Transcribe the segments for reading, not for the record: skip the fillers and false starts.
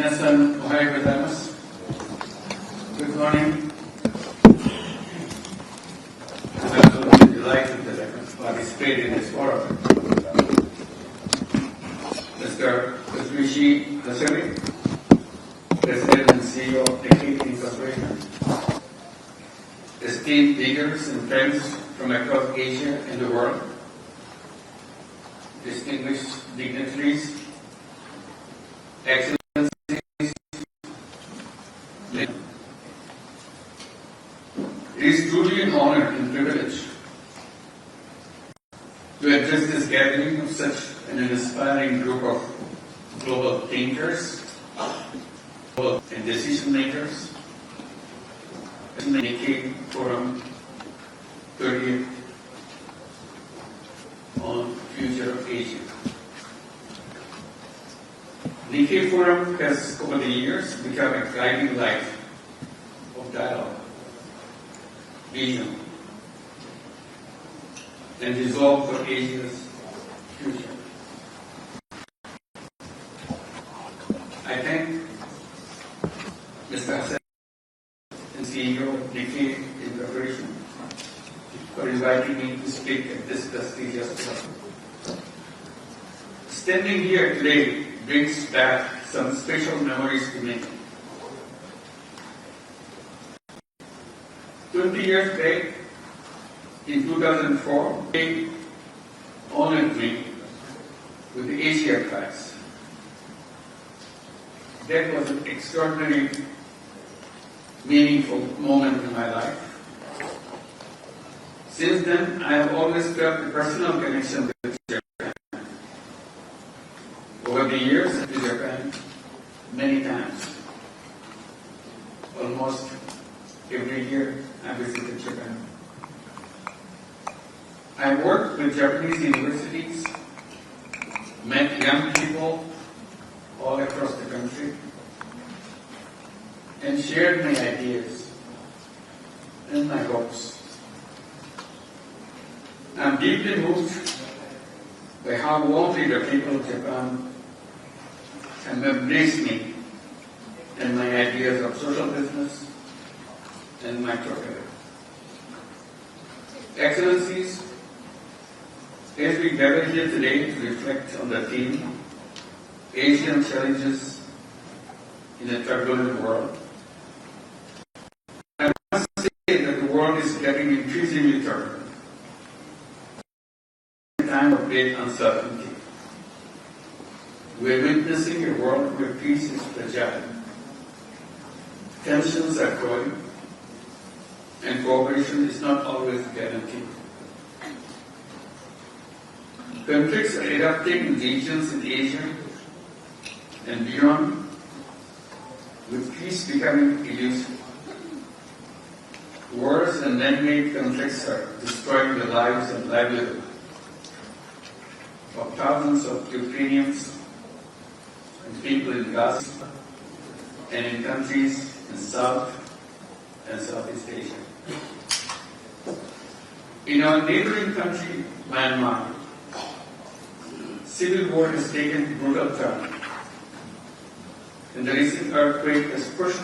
Minasan, ohayou gozaimasu. Good morning. I'm absolutely delighted that I can participate in this forum. Mr. Katsuyoshi Hasuri, President and CEO of Nikkei Incorporation, esteemed leaders and friends from across Asia and the world, distinguished dignitaries, excellencies, it is truly an honor and privilege to address this gathering of such an inspiring group of global thinkers and decision makers in the Nikkei Forum 30th on Future of Asia. Nikkei Forum has over the years become a guiding light of dialogue, vision, and resolve for Asia's future. I thank Mr. Hassan, CEO of Nikkei Incorporation, for inviting me to speak at this prestigious forum. Standing here today brings back some special memories to me. 20 years back, in 2004, they honored me with the Asia Prize. That was an extraordinary, meaningful moment in my life. Since then, I have always felt a personal connection with Japan. Over the years, I've been to Japan many times. Almost every year, I visited Japan. I worked with Japanese universities, met young people all across the country, and shared my ideas and my hopes. I'm deeply moved by how warmly the people of Japan have embraced me and my ideas of social business and microcredit. Excellencies, as we gather here today to reflect on the theme, Asian Challenges in a Turbulent World, I must say that the world is getting increasingly turbulent. A time of great uncertainty. We're witnessing a world where peace is fragile. Tensions are growing, and cooperation is not always guaranteed. Conflicts are erupting in regions in Asia and beyond, with peace becoming elusive. Wars and man-made conflicts are destroying the lives and livelihood of thousands of Ukrainians and people in Gaza and in countries in South and Southeast Asia. In our neighboring country, Myanmar, civil war has taken a brutal turn, and the recent earthquake has pushed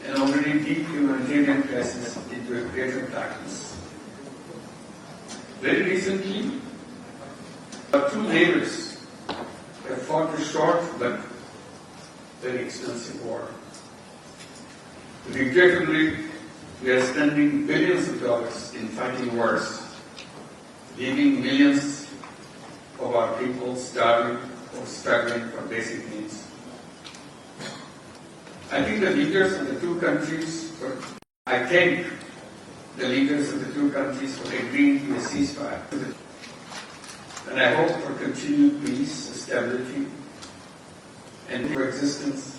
an already deep humanitarian crisis into a greater darkness. Very recently, our two neighbors have fought a short but very expensive war. Regrettably, we are spending billions of dollars in fighting wars, leaving millions of our people starving or struggling for basic needs. I thank the leaders of the two countries for agreeing to a ceasefire. And I hope for continued peace, stability, and coexistence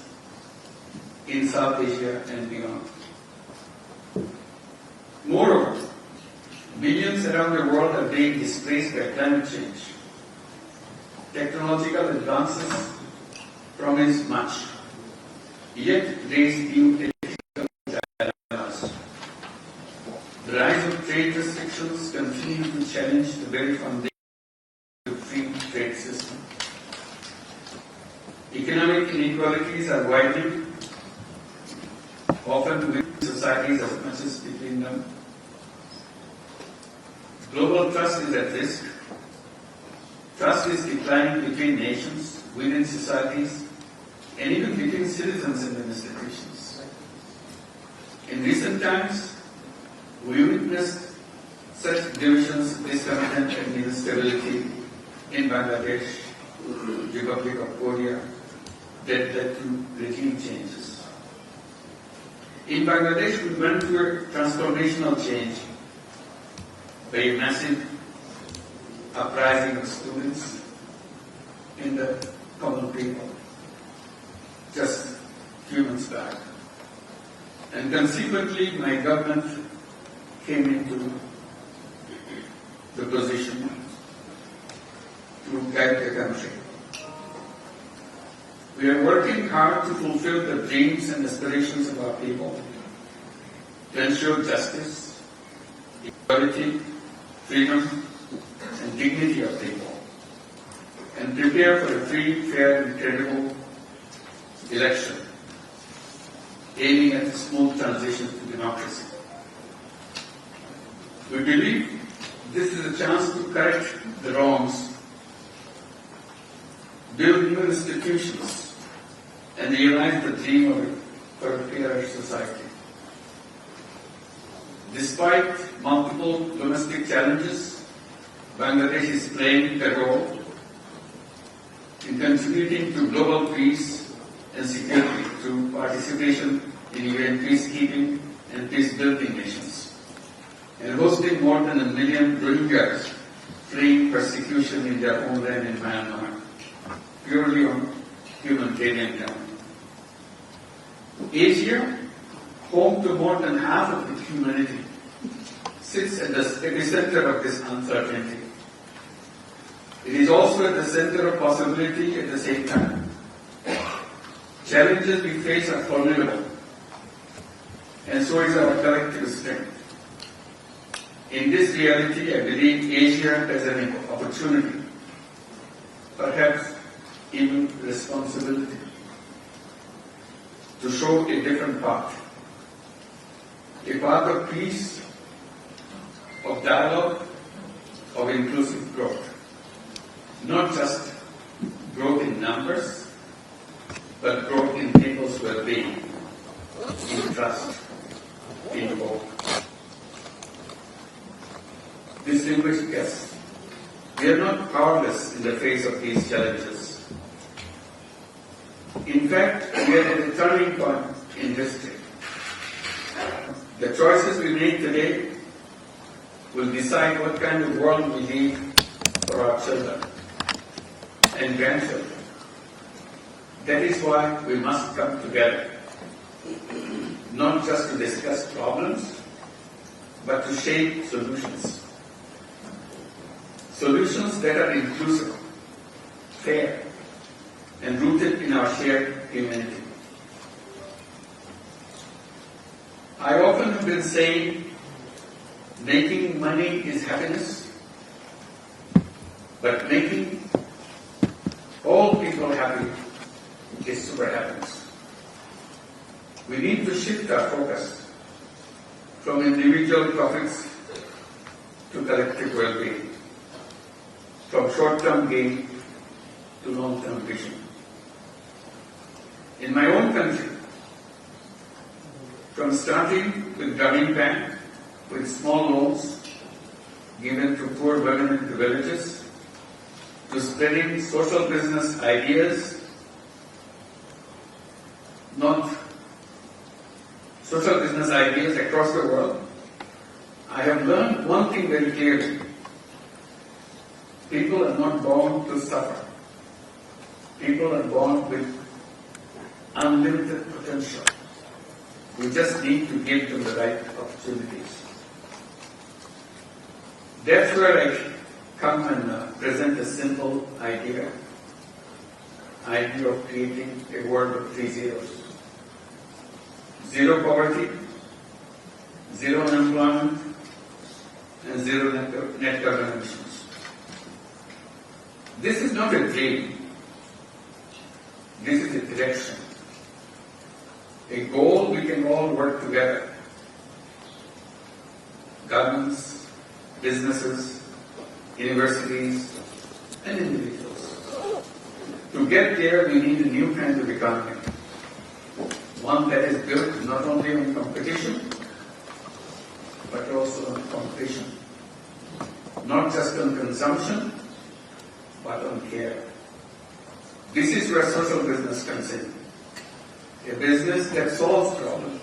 in South Asia and beyond. Moreover, millions around the world are being displaced by climate change. Technological advances promise much, yet raise new ethical dilemmas. The rise of trade restrictions continue to challenge the very foundation of the free trade system. Economic inequality inequalities are widening, often within societies as much as between them. Global trust is at risk. Trust is declining between nations, within societies, and even between citizens and institutions. In recent times, we witnessed such divisions, discontent, and instability in Bangladesh, Republic of Korea, that led to regime changes. In Bangladesh, we went through a transformational change by a massive uprising of students in the common people just a few months back. And consequently, my government came into the position to guide the country. We are working hard to fulfill the dreams and aspirations of our people, to ensure justice, equality, freedom, and dignity of people, and prepare for a free, fair, and credible election, aiming at a smooth transition to democracy. We believe this is a chance to correct the wrongs, build new institutions, and realize the dream of a fairer society. Despite multiple domestic challenges, Bangladesh is playing a role in contributing to global peace and security through participation in UN peacekeeping and peace-building missions, and hosting more than 1 million Rohingyas fleeing persecution in their homeland in Myanmar, purely on humanitarian ground. Asia, home to more than half of the humanity, sits at the epicenter of this uncertainty. It is also at the center of possibility at the same time. Challenges we face are formidable, and so is our collective strength. In this reality, I believe Asia has an opportunity, perhaps even responsibility, to show a different path. A path of peace, of dialogue, of inclusive growth. Not just growth in numbers, but growth in people's well-being, in trust, in hope. Distinguished guests, we are not powerless in the face of these challenges. In fact, we are at a turning point in history. The choices we make today will decide what kind of world we leave for our children and grandchildren. That is why we must come together, not just to discuss problems, but to shape solutions. Solutions that are inclusive, fair, and rooted in our shared humanity. I often have been saying, making money is happiness, but making all people happy is super happiness. We need to shift our focus from individual profits to collective well-being, from short-term gain to long-term vision. In my own country, from starting with Grameen Bank, with small loans given to poor women in the villages, to spreading social business ideas, social business ideas across the world, I have learned one thing very clearly. People are not born to suffer. People are born with unlimited potential. We just need to give them the right opportunities. That's where I come and present a simple idea of creating a world of 3 zeros. Zero poverty, zero unemployment, and zero net carbon emissions. This is not a dream. This is the direction. A goal we can all work together. Governments, businesses, universities, and individuals. To get there, we need a new kind of economy. One that is built not only on competition, but also on competition. Not just on consumption, but on care. This is where social business comes in. A business that solves problems,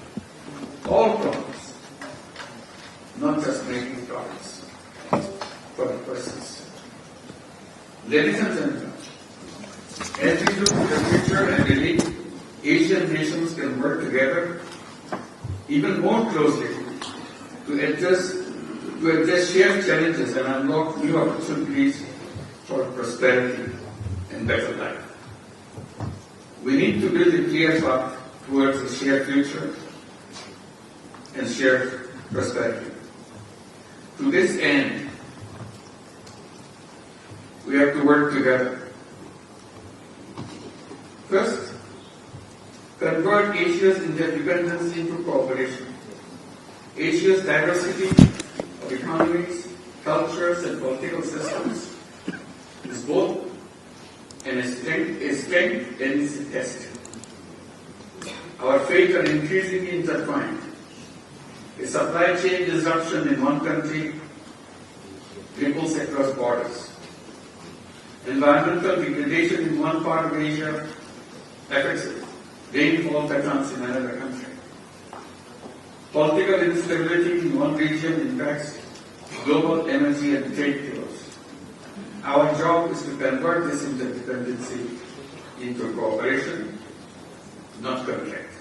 all problems, not just making profits for the persons. Ladies and gentlemen, as we look to the future, I believe Asian nations can work together even more closely to address shared challenges and unlock new opportunities for prosperity and better life. We need to build a clear path towards a shared future and shared prosperity. To this end, we have to work together. First, convert Asia's interdependence into cooperation. Asia's diversity of economies, cultures, and political systems is both a strength and is a test. Our fates are increasingly intertwined. A supply chain disruption in one country ripples across borders. Environmental degradation in one part of Asia affects rainfall patterns in another country. Political instability in one region impacts global energy and trade flows. Our job is to convert this interdependency into cooperation, not conflict.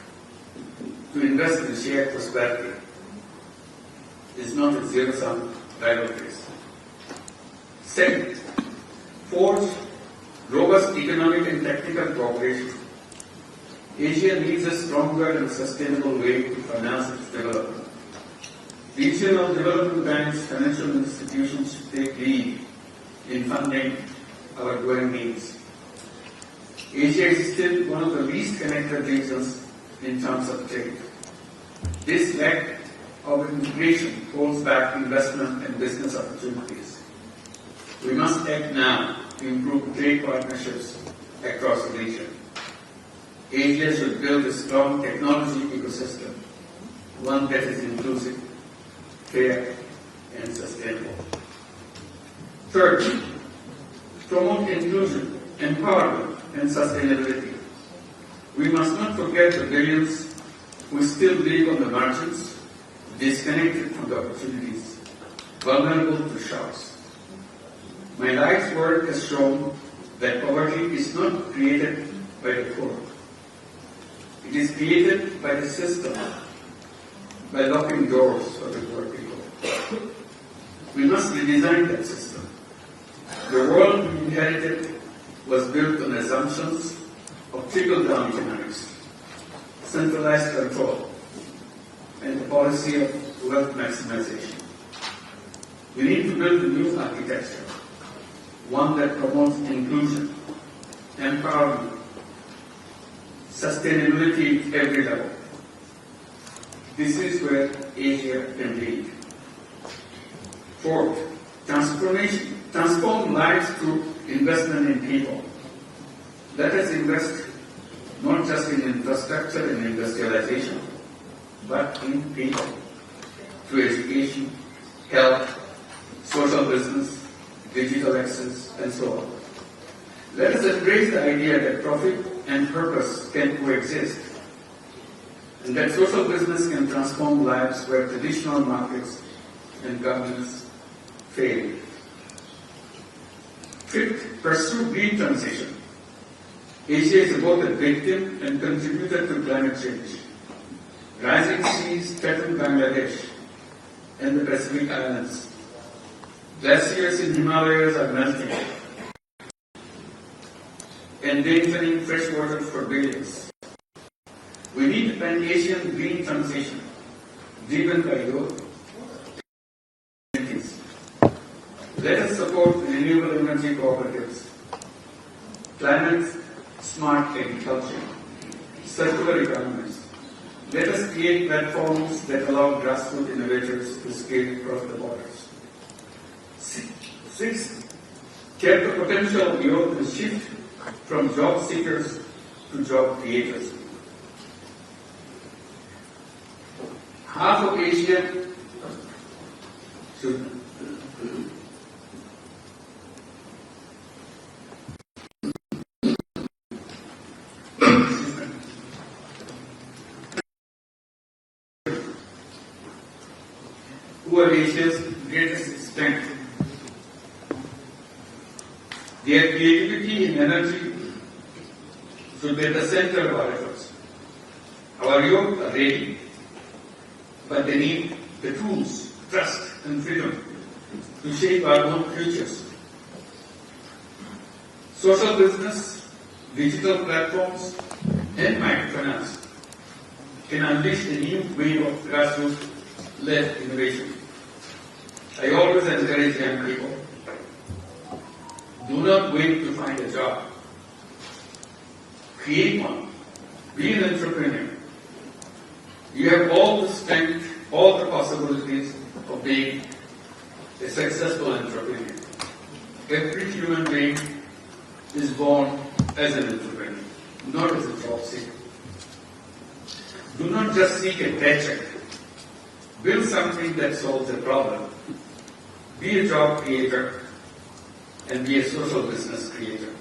To invest in shared prosperity is not a zero-sum rivalries. Second, forge robust economic and technical cooperation. Asia needs a stronger and sustainable way to finance its development. Regional development banks, financial institutions should take lead in funding our growing needs. Asia is still one of the least connected regions in terms of trade. This lack of integration holds back investment and business opportunities. We must act now to improve trade partnerships across the region. Asia should build a strong technology ecosystem, one that is inclusive, fair, and sustainable. Third, promote inclusion, empowerment, and sustainability. We must not forget the billions who still live on the margins, disconnected from the opportunities, vulnerable to shocks. My life's work has shown that poverty is not created by the poor. It is created by the system, by locking doors for the poor people. We must redesign that system. The world we inherited was built on assumptions of trickle-down economics, centralized control, and the policy of wealth maximization. We need to build a new architecture, one that promotes inclusion, empowerment, sustainability at every level. This is where Asia can lead. Fourth, transform lives through investment in people. Let us invest not just in infrastructure and industrialization, but in people, through education, health, social business, digital access, and so on. Let us embrace the idea that profit and purpose can coexist, and that social business can transform lives where traditional markets and governance fail. Fifth, pursue green transition. Asia is both a victim and contributor to climate change. Rising seas threaten Bangladesh and the Pacific Islands. Glaciers in Himalayas are melting, endangering fresh water for billions. We need an Asian green transition driven by youth. Let us support renewable energy cooperatives, climate smart agriculture, circular economies. Let us create platforms that allow grassroots innovators to scale across the borders. Six, tap the potential of Europe to shift from job seekers to job creators. Half of Asia should who are Asia's greatest strength. Their creativity and energy should be at the center of our efforts. Our youth are ready, but they need the tools, trust, and freedom to shape our own futures. Social business, digital platforms, and microfinance can unleash a new wave of grassroots-led innovation. I always encourage young people, do not wait to find a job. Create one. Be an entrepreneur. You have all the strength, all the possibilities of being a successful entrepreneur. Every human being is born as an entrepreneur, not as a job seeker. Do not just seek a paycheck. Build something that solves a problem. Be a job creator and be a social business creator.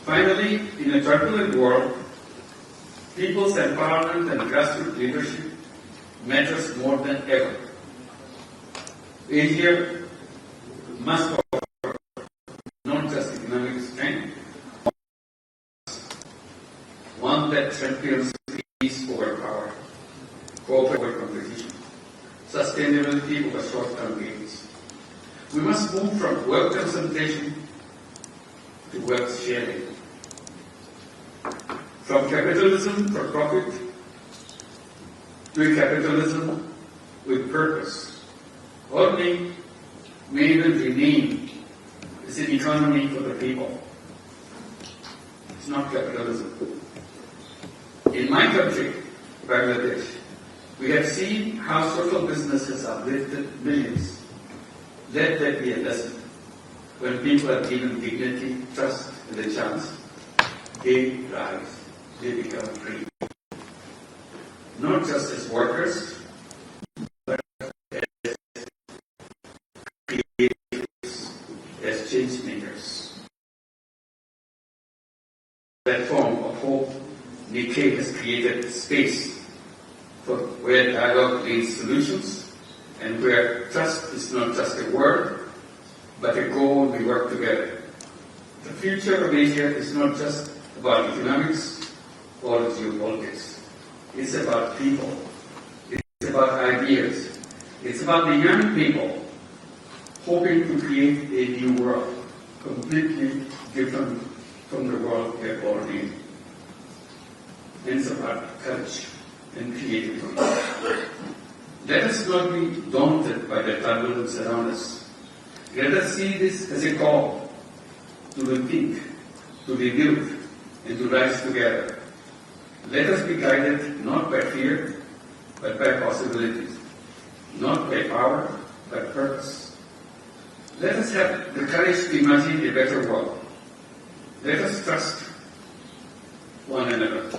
Finally, in a turbulent world, people's empowerment and grassroots leadership matters more than ever. Asia must offer not just economic strength, one that champions peace over power, cooperation over competition, sustainability over short-term gains. We must move from wealth concentration to wealth sharing, from capitalism for profit to a capitalism with purpose. Or may even rename is an economy for the people. It's not capitalism. In my country, Bangladesh, we have seen how social business has uplifted millions. Let that be a lesson. When people are given dignity, trust, and a chance, they rise, they become free. Not just as workers, but as creators, as change makers. Platform of hope, Nikkei has created space for where dialogue leads solutions, and where trust is not just a word, but a goal we work together. The future of Asia is not just about economics or geopolitics. It's about people. It's about ideas. It's about the young people hoping to create a new world, completely different from the world we are born in. And it's about courage and creativity. Let us not be daunted by the turbulence around us. Let us see this as a call to rethink, to rebuild, and to rise together. Let us be guided not by fear, but by possibilities. Not by power, but purpose. Let us have the courage to imagine a better world. Let us trust one another.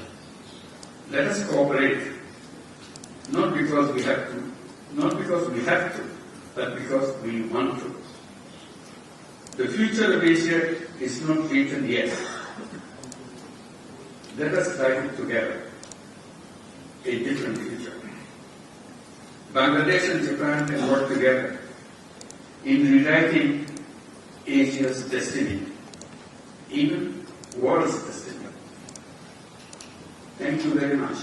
Let us cooperate. Not because we have to, but because we want to. The future of Asia is not written yet. Let us write it together. A different future. Bangladesh and Japan can work together in rewriting Asia's destiny, even world's destiny. Thank you very much.